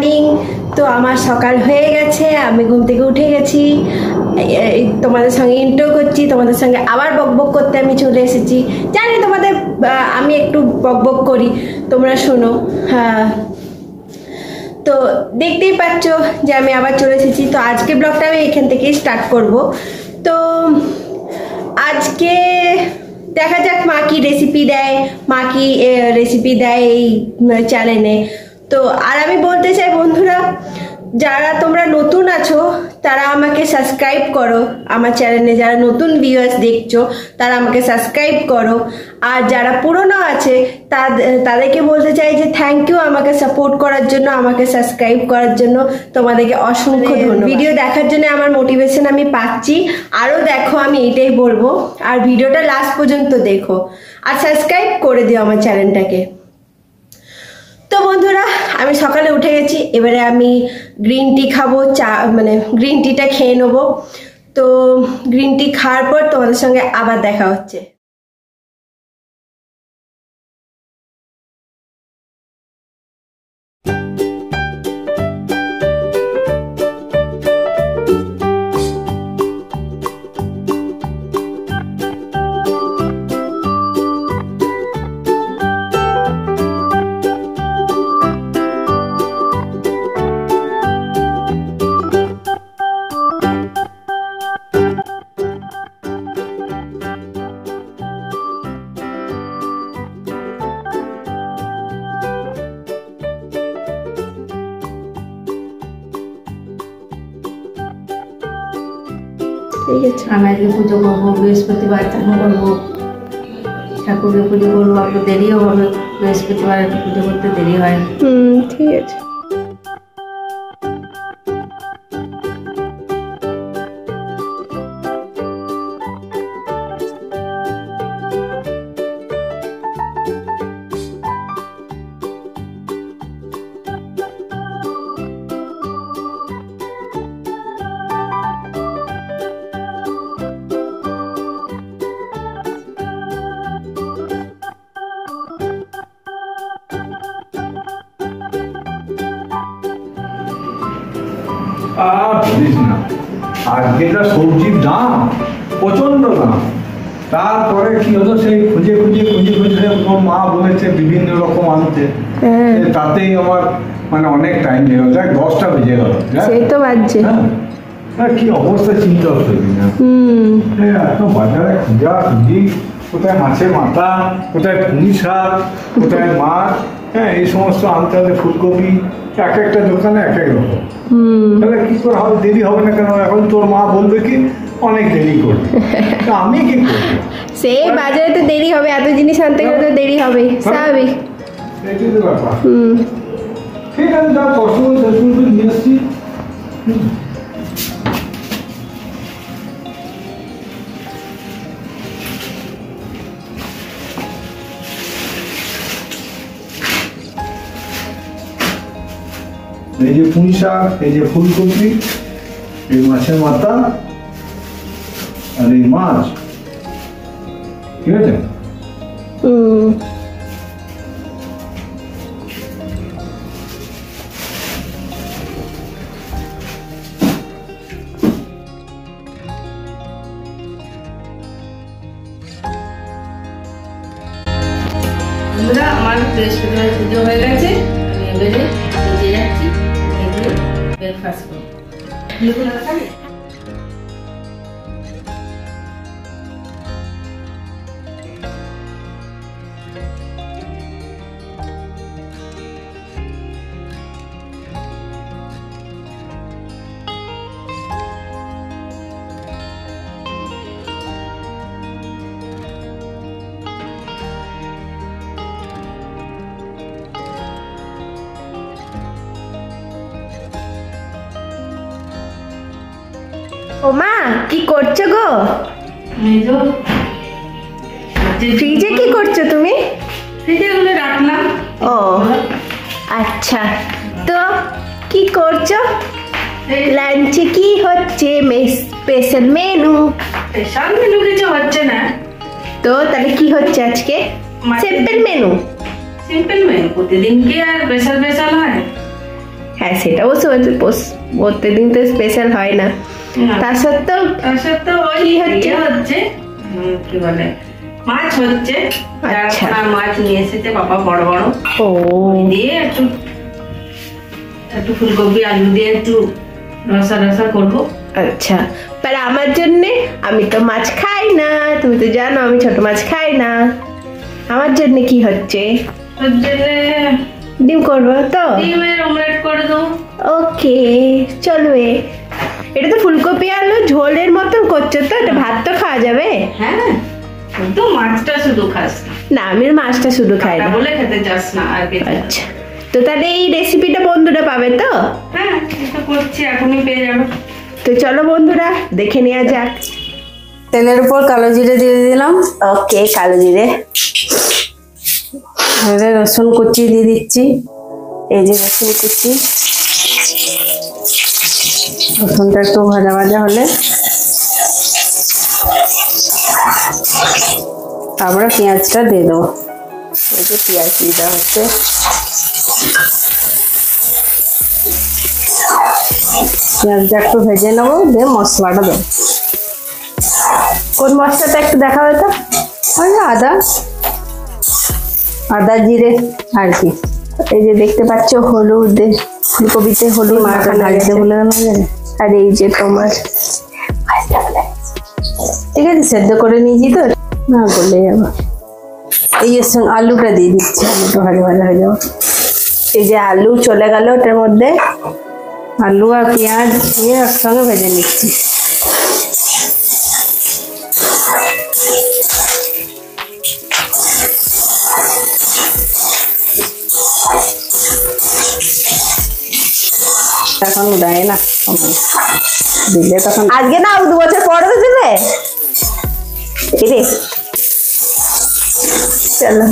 Morning. তো আমার সকাল হয়ে গেছে, আমি ঘুম থেকে উঠে গেছি, তোমাদের সঙ্গে ইন্ট্রো করছি, তোমাদের সঙ্গে আবার বকবক করতে আমি চলে এসেছি। জানি তোমাদের আমি একটু বকবক করি, তোমরা শোনো। হ্যাঁ, তো দেখতেই পাচ্ছ যে আমি আবার চলে এসেছি। তো আজকে ব্লগটা আমি এখান থেকেই স্টার্ট করব। তো আজকে দেখা যাক মা কি রেসিপি দেয় এই চ্যানেলে। তো আর আমি বলতে চাই বন্ধুরা, যারা তোমরা নতুন আছো তারা আমাকে সাবস্ক্রাইব করো, আমার চ্যানেলে যারা নতুন ভিউয়ার্স দেখছো তারা আমাকে সাবস্ক্রাইব করো। আর যারা পুরনো আছে তাদেরকে বলতে চাই যে থ্যাংক ইউ আমাকে সাপোর্ট করার জন্য, আমাকে সাবস্ক্রাইব করার জন্য তোমাদেরকে অসংখ্য ধন্যবাদ। ভিডিও দেখার জন্য আমার মোটিভেশন আমি পাচ্ছি, আরও দেখো, আমি এটাই বলবো। আর ভিডিওটা লাস্ট পর্যন্ত দেখো আর সাবস্ক্রাইব করে দিও আমার চ্যানেলটাকে। তো বন্ধুরা, আমি সকালে উঠে গেছি, এবারে আমি গ্রিন টি খাবো, গ্রিন টিটা খেয়ে নেবো। তো গ্রিন টি খাওয়ার পর তোমাদের সঙ্গে আবার দেখা হচ্ছে। ঠিক আছে, আমি আজকে পুজো করবো, বৃহস্পতিবার চান করবো, ঠাকুরকে পুজো করবো, একটু দেরিও হবে, বৃহস্পতিবার একটু পুজো করতে দেরি হয়। ঠিক আছে। বলিস না, আজকে যা সবজির দাম, প্রচন্ড দাম। তারপরে কি হলো, সেই খুঁজে মা বলেছে বিভিন্ন রকম আনতে, তাতেই আমার অনেক টাইম লেগে গেল, 10টা বেজে গেল। সেই তো বাজছে। হ্যাঁ, কি অবস্থা চিন্তা হচ্ছে না। এত বাজারে খুঁজি, কোথায় মাছের মাথা, কোথায় পুঁই শাক, কোথায় মাছ, হ্যাঁ এই সমস্ত আনতে হবে। ফুলকপি এক একটা দোকানে এক এক রকম। তাহলে কি করে হবে, দেরি হবে না কেন? এখন তোর মা বলবে কি অনেক দেরি করবে, আমি কি করবো? সেই বাজারে তো দেরি হবে, এত জিনিস আনতে গেলে তো দেরি হবে, স্বাভাবিক। এটাই তো ব্যাপার। ঠিক আছে, যা কষ্ট করে শেষ করে নিয়ে আসছি। এই যে পুঁই শাক, এই যে ফুলকপি, এই মাছের মাথা আর এই মাছ, ঠিক আছে? আমার বৃহস্পতিবার পুজো হয়ে গেছে, আমি এবারে নিচে যাচ্ছি, ব্রেকফাস্ট করবো। ও মা, কি করছো গো? ফ্রিজে কি করছো তুমি? ফ্রিজে গুলো রাখলাম। ও আচ্ছা, তো কি করছো? লাঞ্চে কি হচ্ছে? Special menu? স্পেশাল মেনু কিছু হচ্ছে না। তো তাহলে কি হচ্ছে আজকে? Simple menu. সিম্পল মেনু, প্রতিদিন কি আর স্পেশাল হয়? হ্যাঁ সেটা অবশ্য প্রত্যেকদিন তো স্পেশাল হয় না, তার সত্ত্বেও ওই হচ্ছে কি বলে মাছ হচ্ছে। আচ্ছা। মাছ নিয়ে এসেছে বাবা বড় বড়, ও দিয়ে একটু ফুলকপি আলু দিয়ে একটু রসা রসা করবো। আচ্ছা, তাহলে আমার জন্যে, আমি তো মাছ খাই না, তুমি তো জানো আমি ছোট মাছ খাই না, আমার জন্য কি হচ্ছে? ওর জন্য ডিম করবো তো? ডিমের অমলেট করে দেবো। ওকে, চলবে। এটা তো ফুলকপি আলু ঝোলের মতন করছো তো, এটা ভাত তো খাওয়া যাবে? হ্যাঁ, তো মাছটা শুধু খাস না, আমি মাছটা শুধু খাই না বলে খেতে চাস না আর কি। আচ্ছা, তো তাহলে এই রেসিপিটা বন্ধুরা পাবে তো? হ্যাঁ, এটা করছি, এখনই পেয়ে যাবে। তো চলো বন্ধুরা দেখে নেওয়া যাক। তেলের উপর কালো জিরে দিয়ে দিলাম। ওকে, কালো জিরে। রসুন কুচি দিয়ে দিচ্ছি। এই যে রসুন কুচি, রসুনটা একটু ভাজা ভাজা হলে তারপরে পেঁয়াজটা দিয়ে দেবো। এই যে পেঁয়াজ দিয়ে দেওয়া হচ্ছে। পেঁয়াজটা একটু ভেজে নেবো, দিয়ে মশলাটা দেবো। কোন মশলাটা একটু দেখাবে তো? ওই আদা জিরে আর কি। এই যে দেখতে পাচ্ছ হলুদ, ফুলকপিতে হলুদ মাখানো ভাজতে বলে আর এই যে তোমার ঠিক আছে, সেদ্ধ করে নিয়েছি তো, না বলে যাবো। এই এর সঙ্গে আলুটা দিয়ে দিচ্ছি, আলুটা ভাজা ভাজা হয়ে যাবো। এই যে আলু চলে গেল ওটার মধ্যে, আলু আর পেঁয়াজ দিয়ে একসঙ্গে ভেজে নিচ্ছি। এখন দেয় না, দিলে তখন আজকে না 2 বছর পরে তো দেবে। চলো,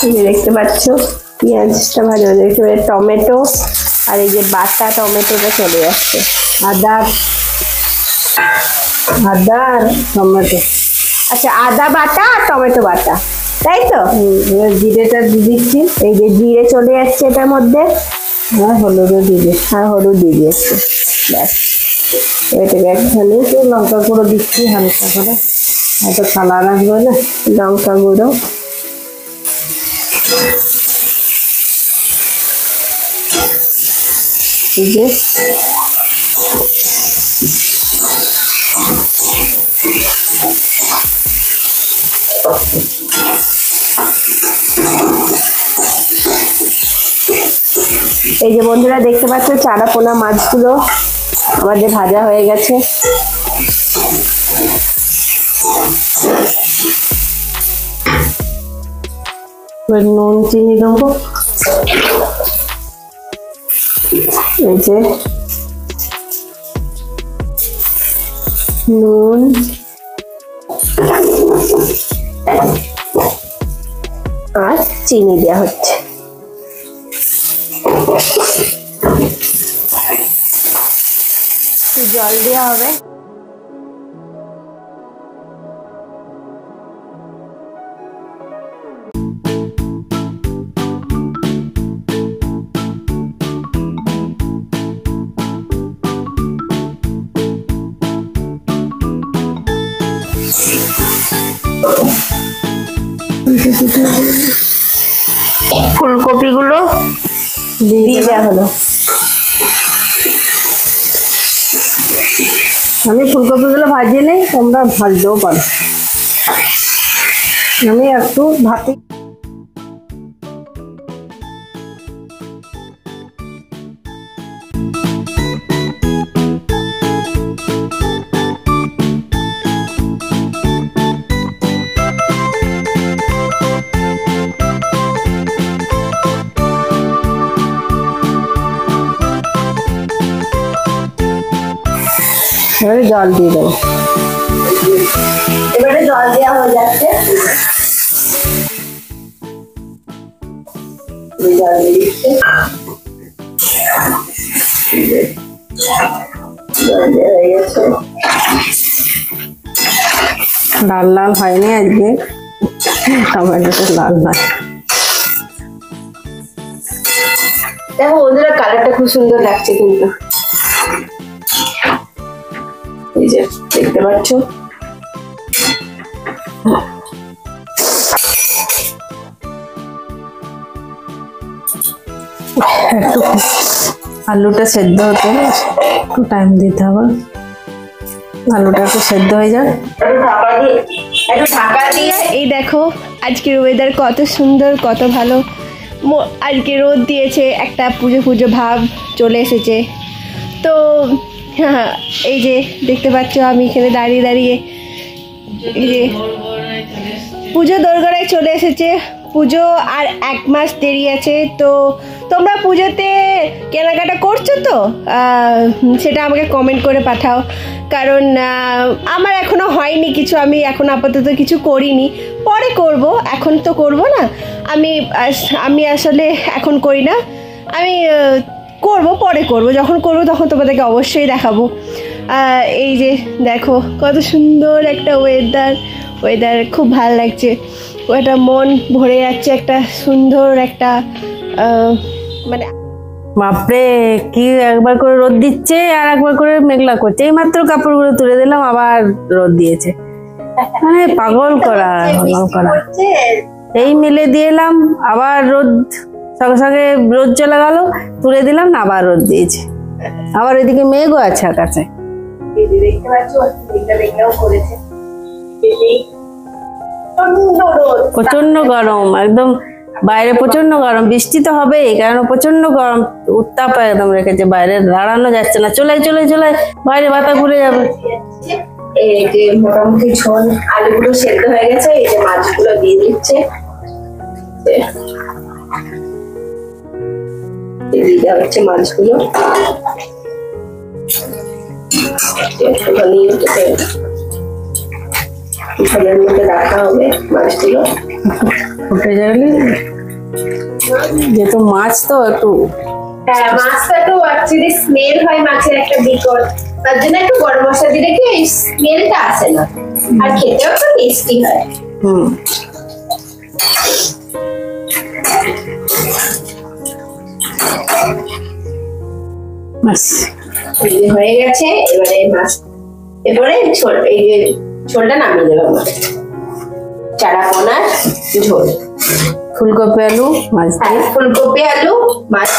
এই যে দেখতে পাচ্ছ পেঁয়াজটা ভাজা ভাজা, দেখতে পাচ্ছ টমেটো আর এই যে বাটা টমেটোটা চলে যাচ্ছে। আদা আর টমেটো। আচ্ছা, আদা বাটা আর টমেটো বাটা, তাই তো? এবার জিরেটা দিয়ে দিচ্ছি। এই যে জিরে চলে যাচ্ছে এটার মধ্যে, আর হলুদও দিয়ে দিচ্ছি। আর হলুদ দিয়ে দিয়েছে। ব্যাস, এটাকে একখানি লঙ্কা গুঁড়ো দিচ্ছি হালকা করে, হয়তো কালার আসবে না। লঙ্কা গুঁড়ো, এই যে এই যে বন্ধুরা দেখতে পাচ্ছ চারা পোনা মাছগুলো আমাদের ভাজা হয়ে গেছে। নুন চিনি দেবো। এই যে নুন, আর চিনি দেওয়া হচ্ছে। জল দেওয়া হবে। ফুলকপিগুলো দিয়ে দেওয়া হলো। আমি ফুলকপিগুলো ভাজিয়ে নেই, তোমরা ভাজতেও পারো। আমি একটু ভাতে এবারে জল দিয়ে দেবো। এবারে জল দেওয়া হয়ে যাচ্ছে। জল দিয়ে দিচ্ছে, জল দেওয়া হয়ে গেছে। লাল লাল হয়নি আজকে, টমেটোটা লাল নয়। দেখো বন্ধুরা, কালারটা খুব সুন্দর লাগছে কিন্তু, এই যে দেখতে পাচ্ছ। একটু আলুটা সেদ্ধ হতে একটু টাইম দিতে হবে, আলুটা একটু সেদ্ধ হয়ে যাক। একটু ঢাকা দিয়ে। এই দেখো আজকের ওয়েদার কত সুন্দর, কত ভালো। আজকে রোদ দিয়েছে, একটা পুজো পুজো ভাব চলে এসেছে। তো হ্যাঁ, এই যে দেখতে পাচ্ছ আমি এখানে দাঁড়িয়ে দাঁড়িয়ে, এই যে পুজো দোরগোড়ায় চলে এসেছে। পুজো আর 1 মাস দেরি আছে। তো তোমরা পুজোতে কেনাকাটা করছো তো সেটা আমাকে কমেন্ট করে পাঠাও, কারণ আমার এখনো হয়নি কিছু, আমি এখন আপাতত কিছু করিনি, পরে করব, এখন তো করব না। আমি আসলে এখন করি না, আমি করব, পরে করব, যখন করব তখন তোমাদেরকে অবশ্যই দেখাবো। এই যে দেখো কত সুন্দর একটা ওয়েদার, খুব ভালো লাগছে, ওটা মন ভরে যাচ্ছে, একটা সুন্দর একটা মানে বাপরে কি একবার করে রোদ দিচ্ছে আর একবার করে মেঘলা করছে। এই মাত্র কাপড়গুলো তুলে দিলাম, আবার রোদ দিয়েছে, মানে পাগল করা। এই মেলে দিয়ে এলাম, আবার রোদ, সঙ্গে সঙ্গে রোদ চলে গেল, তুলে দিলাম না, আবার রোদ দিয়েছে। আবার এদিকে মেঘও আছে আকাশে, দেখতে পাচ্ছ, করেছে প্রচন্ড গরম, একদম বাইরে প্রচন্ড গরম। বৃষ্টি তো হবেই, কারণ প্রচন্ড গরম, উত্তাপ একদম রেখেছে, বাইরে দাঁড়ানো যাচ্ছে না। চলে বাইরে বাতা ঘুরে যাবে। এই যে মোটামুটি ঝোল, আলুগুলো সেদ্ধ হয়ে গেছে, এই যে মাছগুলো দিয়ে দিচ্ছে, দিয়ে দেওয়া হচ্ছে মাছগুলো। ফলের মধ্যে রাখা হবে মাছগুলো, ফুটে গেলে, যেহেতু মাছ তো একটু, হ্যাঁ মাছটা তো অ্যাকচুয়ালি স্মেল হয় মাছের একটা বিকট, তার জন্য একটু গরম মশলা দিলে কি এই স্মেলটা আসে না, আর খেতেও তো টেস্টি হয়। হয়ে গেছে, এবারে মাছ, এবারে এই যে ঝোলটা নামিয়ে দেবো। আমার চারাপোনার ঝোল, ফুলকপি আলু মাছ দিয়ে, ফুলকপি আলু মাছ,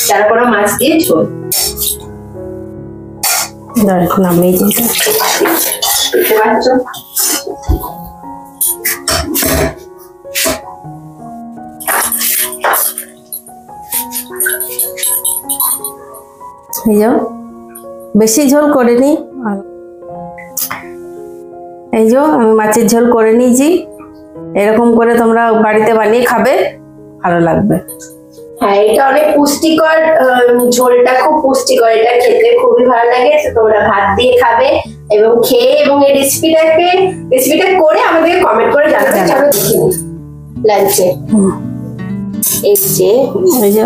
চারাপোনা মাছ দিয়ে ঝোল নামিয়ে দিই। দেখতে পাচ্ছ এই যে বেশি ঝোল করে নি, এই যে আমি মাছের ঝোল করে নিয়েছি। এরকম করে তোমরা বাড়িতে বানিয়ে খাবে, ভালো লাগবে। হ্যাঁ, এটা অনেক পুষ্টিকর, ঝোলটা খুব পুষ্টিকর, এটা খেতে খুবই ভালো লাগে। তো তোমরা ভাত দিয়ে খাবে এবং খেয়ে, এবং এই রেসিপিটা করে আমাদেরকে কমেন্ট করে জানাবে। চলো দেখে নিই লাঞ্চে। এই যে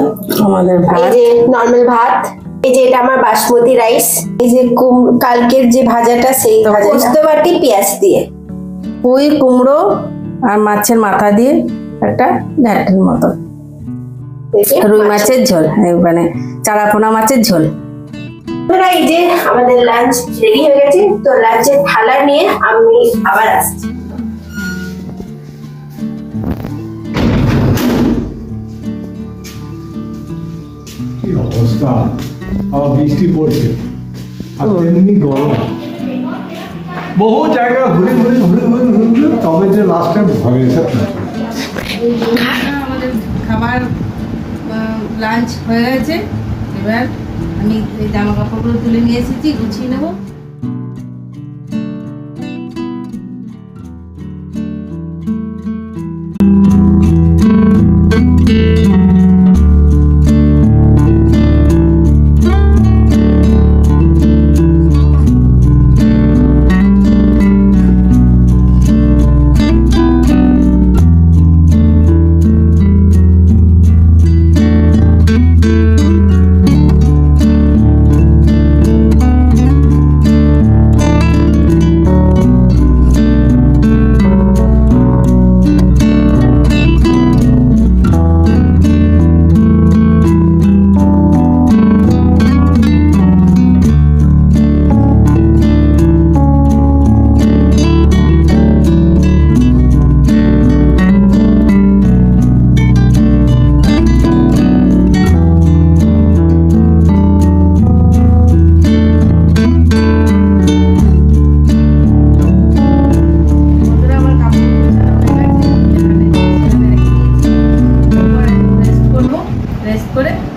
আমাদের ভাত, এই যে নরমাল ভাত, এই যে এটা আমার বাসমতি রাইস, এই যে কালকের যে ভাজাটা, সেই পোস্ত বাটি পেঁয়াজ দিয়ে, পুঁই কুমড়ো আর মাছের মাথা দিয়ে একটা ঘ্যাটের মতো, রুই মাছের ঝোল, মানে চারাপোনা মাছের ঝোল। এই যে আমাদের লাঞ্চ রেডি হয়ে গেছে। তো লাঞ্চের থালা নিয়ে আমি আবার আসছি। কি অবস্থা, আবার বৃষ্টি পড়ছে আর তেমনি গরম। বহু জায়গা ঘুরে তবে যে লাস্ট টাইম ঘরে এসে আমাদের খাবার লাঞ্চ হয়ে গেছে। এবার আমি এই জামা কাপড়গুলো তুলে নিয়ে এসেছি, গুছিয়ে নেবো।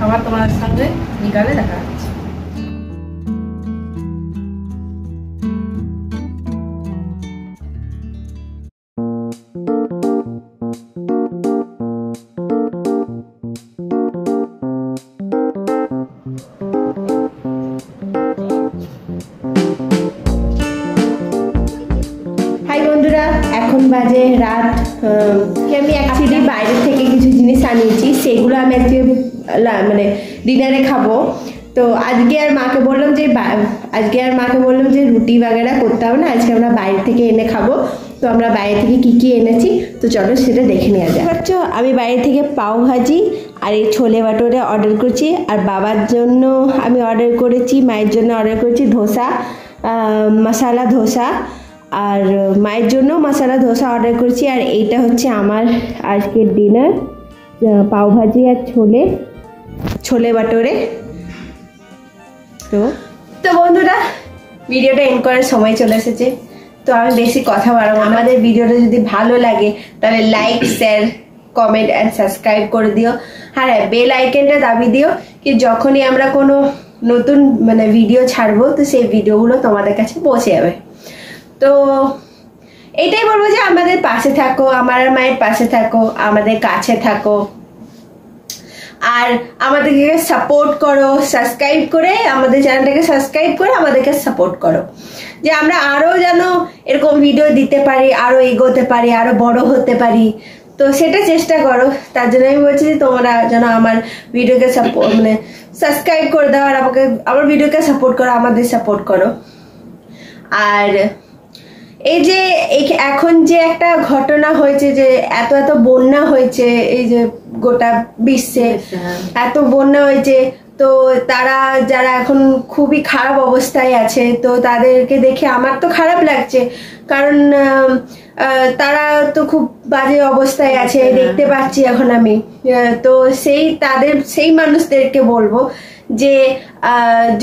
আবার তোমাদের সঙ্গে বিকালে দেখা হচ্ছে। এখন বাজে রাত। আমি অ্যাকচুয়ালি বাইরে থেকে কিছু জিনিস আনিয়েছি, সেগুলো আমি অ্যাকচুয়ালি মানে ডিনারে খাবো। তো আজকে আর মাকে বললাম যে রুটি বাগেরা করতে হবে না, আজকে আমরা বাইরে থেকে এনে খাবো। তো আমরা বাইরে থেকে কি কি এনেছি তো চলো সেটা দেখে নেওয়া যায়। পাচ্ছ আমি বাইরে থেকে পাও ভাজি আর এই ছোলে বাটোরে অর্ডার করছি, আর বাবার জন্য আমি অর্ডার করেছি, মায়ের জন্য অর্ডার করেছি ধোসা, মশালা ধোসা, আর মায়ের জন্য মশালা ধোসা অর্ডার করেছি। আর এইটা হচ্ছে আমার আজকের ডিনার, পাওভাজি আর ছোলে বাটোরে। তো বন্ধুরা ভিডিওটা এন্ড করার সময় চলে এসেছে, তো আমি বেশি কথা বাড়াবো। আমাদের ভিডিওটা যদি ভালো লাগে তাহলে like, share, comment and subscribe করে দিও। হ্যাঁ, বেল আইকনটা দাবি দিও কি যখনই আমরা কোনো নতুন মানে ভিডিও ছাড়বো তো সেই ভিডিওগুলো তোমাদের কাছে পৌঁছে যাবে। তো এটাই বলবো যে আমাদের পাশে থাকো, আমার আর মায়ের পাশে থাকো, আমাদের কাছে থাকো, আর আমাদেরকে সাপোর্ট করো। সাবস্ক্রাইব করে আমাদের চ্যানেলটাকে সাবস্ক্রাইব করে আমাদেরকে সাপোর্ট করো, যে আমরা আরো যেন এরকম ভিডিও দিতে পারি, আরো এগোতে পারি, আরো বড় হতে পারি। তো সেটা চেষ্টা করো। তার জন্য আমি বলছি যে তোমরা যেন আমার ভিডিওকে সাপোর্ট মানে সাবস্ক্রাইব করে দাও, আর আমাকে আমার ভিডিওকে সাপোর্ট করো, আমাদের সাপোর্ট করো। আর এই যে এখন যে একটা ঘটনা হয়েছে, যে এত বন্যা হয়েছে, এই যে গোটা বিশ্বে এত বন্যা হয়েছে, তো তারা যারা এখন খুবই খারাপ অবস্থায় আছে, তো তাদেরকে দেখে আমার তো খারাপ লাগছে, কারণ তারা তো খুব বাজে অবস্থায় আছে দেখতে পাচ্ছি এখন আমি। তো সেই মানুষদেরকে বলবো যে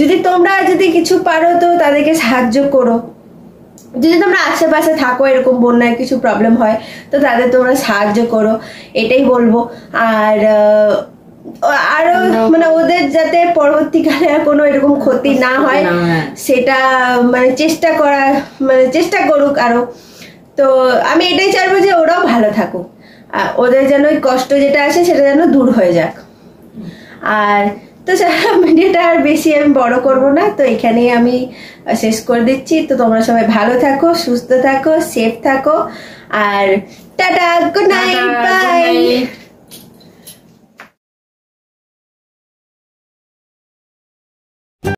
যদি তোমরা কিছু পারো তো তাদেরকে সাহায্য করো। যদি তোমরা আশেপাশে থাকো, এরকম বন্যায় কিছু প্রবলেম হয় তো তাদের তোমরা সাহায্য করো, এটাই বলবো। আর আরো মানে ওদের যাতে পরবর্তীকালে আর কোনো এরকম ক্ষতি না হয় সেটা মানে চেষ্টা করুক আরো। তো আমি এটাই চাইবো যে ওরাও ভালো থাকুক, ওদের যেন ওই কষ্ট যেটা আছে সেটা যেন দূর হয়ে যাক। আর তো ভিডিওটা আর বেশি আমি বড় করব না, তো এখানেই আমি শেষ করে দিচ্ছি। তো তোমরা সবাই ভালো থাকো, সুস্থ থাকো, সেফ থাকো, আর টাটা, গুড নাইট, বাই।